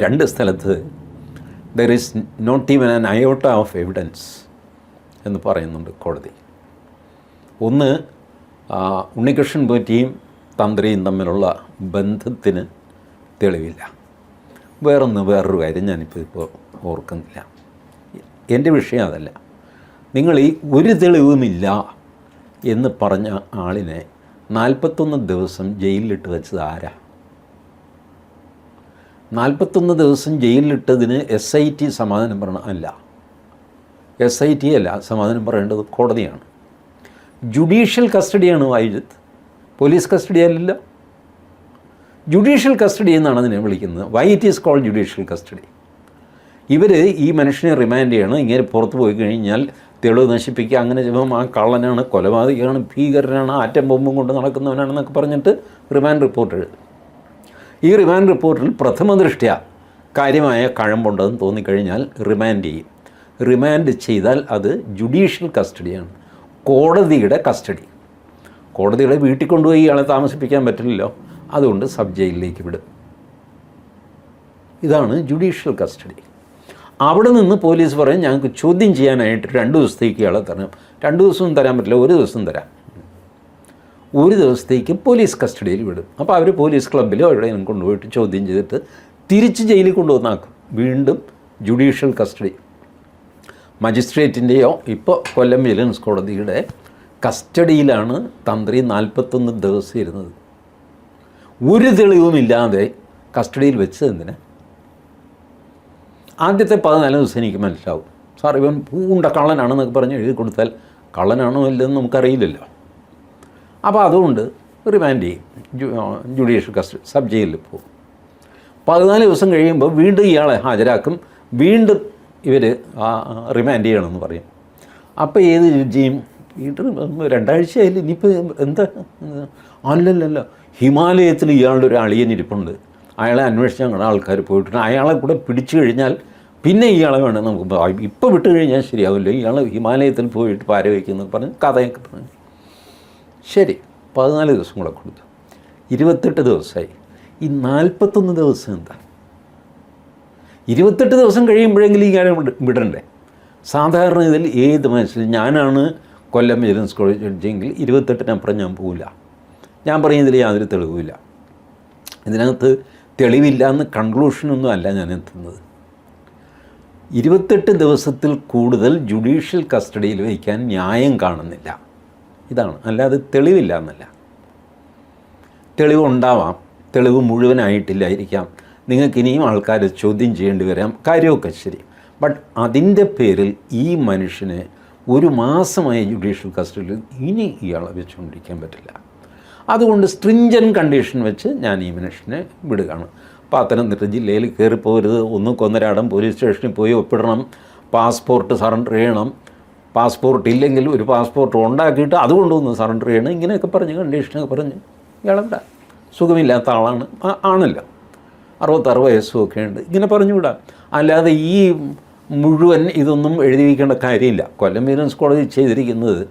രണ്ട് സ്ഥലത്ത് there is not even an iota of evidence എന്ന് പറയുന്നുണ്ട് കോടതി. ഒന്ന്, ഉണ്ണികൃഷ്ണൻ പോറ്റിയും തന്ത്രിയും തമ്മിലുള്ള ബന്ധത്തിന് തെളിവില്ല. വേറൊരു കാര്യം ഞാനിപ്പോൾ ഓർക്കുന്നില്ല. എൻ്റെ വിഷയം അതല്ല. നിങ്ങൾ ഈ ഒരു തെളിവുമില്ല എന്ന് പറഞ്ഞ ആളിനെ 41 ദിവസം ജയിലിലിട്ട് വെച്ചത് ആരാ? 41 ദിവസം ജയിലിലിട്ടതിന് SIT സമാധാനം പറയണം? അല്ല, SIT അല്ല സമാധാനം പറയേണ്ടത്, കോടതിയാണ്. ജുഡീഷ്യൽ കസ്റ്റഡിയാണ് വൈജിത്ത്, പോലീസ് കസ്റ്റഡി അല്ലല്ലോ. ജുഡീഷ്യൽ കസ്റ്റഡി എന്നാണ് അതിനെ വിളിക്കുന്നത്. Why it is called judicial custody? ഇവർ ഈ മനുഷ്യനെ റിമാൻഡ് ചെയ്യണം. ഇങ്ങനെ പുറത്ത് പോയി കഴിഞ്ഞാൽ തെളിവ് നശിപ്പിക്കുക, അങ്ങനെ ചെയ്യുമ്പം ആ കള്ളനാണ്, കൊലപാതകമാണ്, ഭീകരനാണ്, ആറ്റം ബോംബും കൊണ്ട് നടക്കുന്നവനാണെന്നൊക്കെ പറഞ്ഞിട്ട് റിമാൻഡ് റിപ്പോർട്ട് എഴുതും. ഈ റിമാൻഡ് റിപ്പോർട്ടിൽ പ്രഥമ ദൃഷ്ട്യാ കാര്യമായ കഴമ്പുണ്ടെന്ന് തോന്നിക്കഴിഞ്ഞാൽ റിമാൻഡ് ചെയ്യും. റിമാൻഡ് ചെയ്താൽ അത് ജുഡീഷ്യൽ കസ്റ്റഡിയാണ്, കോടതിയുടെ കസ്റ്റഡി. കോടതിയുടെ വീട്ടിൽ കൊണ്ടുപോയി ഇയാളെ താമസിപ്പിക്കാൻ പറ്റില്ലല്ലോ, അതുകൊണ്ട് സബ് ജയിലിലേക്ക് വിടും. ഇതാണ് ജുഡീഷ്യൽ കസ്റ്റഡി. അവിടെ നിന്ന് പോലീസ് പറയും ഞങ്ങൾക്ക് ചോദ്യം ചെയ്യാനായിട്ട് 2 ദിവസത്തേക്ക് ഇയാളെ തരണം. 2 ദിവസവും തരാൻ പറ്റില്ല, 1 ദിവസം തരാം. 1 ദിവസത്തേക്ക് പോലീസ് കസ്റ്റഡിയിൽ വിടും. അപ്പോൾ അവർ പോലീസ് ക്ലബ്ബിലോ എവിടെയും കൊണ്ടുപോയിട്ട് ചോദ്യം ചെയ്തിട്ട് തിരിച്ച് ജയിലിൽ കൊണ്ടുവന്നാക്കും. വീണ്ടും ജുഡീഷ്യൽ കസ്റ്റഡി. മജിസ്ട്രേറ്റിൻ്റെയോ ഇപ്പോൾ കൊല്ലം വിജിലൻസ് കോടതിയുടെ കസ്റ്റഡിയിലാണ് തന്ത്രി 41 ദിവസം ഇരുന്നത്. ഒരു തെളിവുമില്ലാതെ കസ്റ്റഡിയിൽ വെച്ചത് എന്തിനാ? ആദ്യത്തെ 14 ദിവസം എനിക്ക് മനസ്സിലാവും, സാർ ഇവൻ പൂണ്ട കള്ളനാണെന്നൊക്കെ പറഞ്ഞ് എഴുതി കൊടുത്താൽ കള്ളനാണോ ഇല്ലെന്ന് നമുക്കറിയില്ലല്ലോ. അപ്പോൾ അതുകൊണ്ട് റിമാൻഡ് ചെയ്യും, ജുഡീഷ്യൽ കസ്റ്റഡി, സബ് ജയിലിൽ പോകും. 14 ദിവസം കഴിയുമ്പോൾ വീണ്ടും ഇയാളെ ഹാജരാക്കും, വീണ്ടും ഇവർ റിമാൻഡ് ചെയ്യണമെന്ന് പറയും. അപ്പോൾ ഏത് ജഡ്ജിയും വീണ്ടും 2 ആഴ്ചയായില്ല, ഇനിയിപ്പോൾ എന്താ? അല്ലല്ലല്ല, ഹിമാലയത്തിൽ ഇയാളുടെ ഒരു അളിയനിരിപ്പുണ്ട്, അയാളെ അന്വേഷിച്ചാൽ ഞങ്ങളുടെ ആൾക്കാർ പോയിട്ടുണ്ട്, അയാളെ കൂടെ പിടിച്ചു കഴിഞ്ഞാൽ പിന്നെ ഇയാളെ വേണം നമുക്ക്, ഇപ്പോൾ വിട്ട് കഴിഞ്ഞാൽ ശരിയാവില്ല, ഇയാൾ ഹിമാലയത്തിൽ പോയിട്ട് പാര വയ്ക്കുന്നൊക്കെ പറഞ്ഞ് കഥയൊക്കെ പറഞ്ഞു. ശരി, 14 ദിവസം കൂടെ കൊടുത്തു, 28 ദിവസമായി. ഈ 41 ദിവസം എന്താ? 28 ദിവസം കഴിയുമ്പോഴെങ്കിലും ഈ കാര്യം വിടണ്ടേ? സാധാരണ ഇതിൽ ഏത് മനുഷ്യനും, ഞാനാണ് കൊല്ലം വിജിലൻസ് കോടതി ജഡ്ജെങ്കിൽ 28-നപ്പുറം ഞാൻ പോവില്ല. ഞാൻ പറയുന്നതിൽ യാതൊരു തെളിവുമില്ല. ഇതിനകത്ത് തെളിവില്ല എന്ന് കൺക്ലൂഷനൊന്നും അല്ല ഞാൻ എത്തുന്നത്. 28 ദിവസത്തിൽ കൂടുതൽ ജുഡീഷ്യൽ കസ്റ്റഡിയിൽ വയ്ക്കാൻ ന്യായം കാണുന്നില്ല, ഇതാണ്. അല്ലാതെ തെളിവില്ല എന്നല്ല. തെളിവുണ്ടാവാം, തെളിവ് മുഴുവനായിട്ടില്ലായിരിക്കാം, നിങ്ങൾക്ക് ഇനിയും ആൾക്കാരെ ചോദ്യം ചെയ്യേണ്ടി വരാം, കാര്യമൊക്കെ ശരി. ബട്ട് അതിൻ്റെ പേരിൽ ഈ മനുഷ്യനെ 1 മാസമായി ജുഡീഷ്യൽ കസ്റ്റഡിയിൽ ഇനി ഇയാളെ വെച്ചുകൊണ്ടിരിക്കാൻ പറ്റില്ല. അതുകൊണ്ട് സ്ട്രിഞ്ചൻ കണ്ടീഷൻ വെച്ച് ഞാൻ ഈ മനുഷ്യനെ വിടുകയാണ്. പത്തനംതിട്ട ജില്ലയിൽ കയറിപ്പോരുത്, 1-1.5 പോലീസ് സ്റ്റേഷനിൽ പോയി ഒപ്പിടണം, പാസ്പോർട്ട് സറണ്ടർ ചെയ്യണം, പാസ്പോർട്ട് ഇല്ലെങ്കിൽ ഒരു പാസ്പോർട്ട് ഉണ്ടാക്കിയിട്ട് അതുകൊണ്ടൊന്ന് സറണ്ടർ ചെയ്യണം, ഇങ്ങനെയൊക്കെ പറഞ്ഞ് കണ്ടീഷനൊക്കെ പറഞ്ഞ് ഇയാളെവിടെ സുഖമില്ലാത്ത ആളാണ്, ആണല്ലോ, 66 വയസ്സും ഒക്കെ ഉണ്ട്, ഇങ്ങനെ പറഞ്ഞു വിടാം. അല്ലാതെ ഈ മുഴുവൻ ഇതൊന്നും എഴുതി വയ്ക്കേണ്ട കാര്യമില്ല. കൊല്ലം വിജിലൻസ് കോടതി ചെയ്തിരിക്കുന്നത്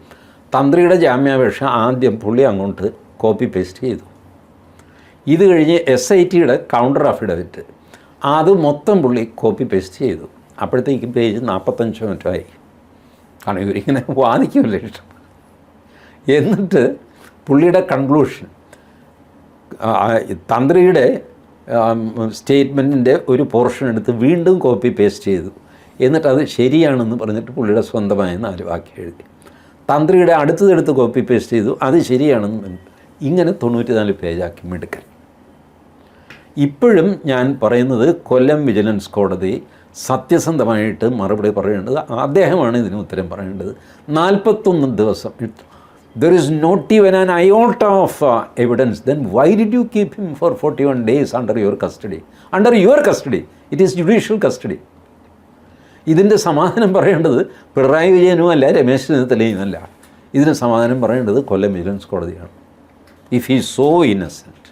തന്ത്രിയുടെ ജാമ്യാപേക്ഷ ആദ്യം പുള്ളി അങ്ങോട്ട് കോപ്പി പേസ്റ്റ് ചെയ്തു. ഇത് കഴിഞ്ഞ് SITയുടെ കൗണ്ടർ അഫിഡവിറ്റ് അത് മൊത്തം പുള്ളി കോപ്പി പേസ്റ്റ് ചെയ്തു. അപ്പോഴത്തേക്ക് പേജ് 45 മിനിറ്റായി. കാരണം ഇവരിങ്ങനെ വാദിക്കുമല്ലോ ഇഷ്ടം. എന്നിട്ട് പുള്ളിയുടെ കൺക്ലൂഷൻ തന്ത്രിയുടെ സ്റ്റേറ്റ്മെൻറ്റിൻ്റെ ഒരു പോർഷൻ എടുത്ത് വീണ്ടും കോപ്പി പേസ്റ്റ് ചെയ്തു. എന്നിട്ടത് ശരിയാണെന്ന് പറഞ്ഞിട്ട് പുള്ളിയുടെ സ്വന്തമായ 4 വാക്യം എഴുതി. തന്ത്രിയുടെ അടുത്തതെടുത്ത് കോപ്പി പേസ്റ്റ് ചെയ്തു, അത് ശരിയാണെന്ന്. ഇങ്ങനെ 94 പേജാക്കി മിടുക്കൻ. ഇപ്പോഴും ഞാൻ പറയുന്നത് കൊല്ലം വിജിലൻസ് കോടതി സത്യസന്ധമായിട്ട് മറുപടി പറയേണ്ടത് അദ്ദേഹമാണ്, ഇതിന് ഉത്തരം പറയേണ്ടത്. 41 ദിവസം, there is not even an iota of evidence, then why did you keep him for 41 days under your custody? Under your custody, it is judicial custody. ഇതിൻ്റെ സമാധാനം പറയേണ്ടത് പിണറായി വിജയനും അല്ല, രമേശ് ചെന്നിത്തലയും അല്ല. ഇതിന് സമാധാനം പറയേണ്ടത് കൊല്ലം വിജിലൻസ് കോടതിയാണ്. If he is so innocent.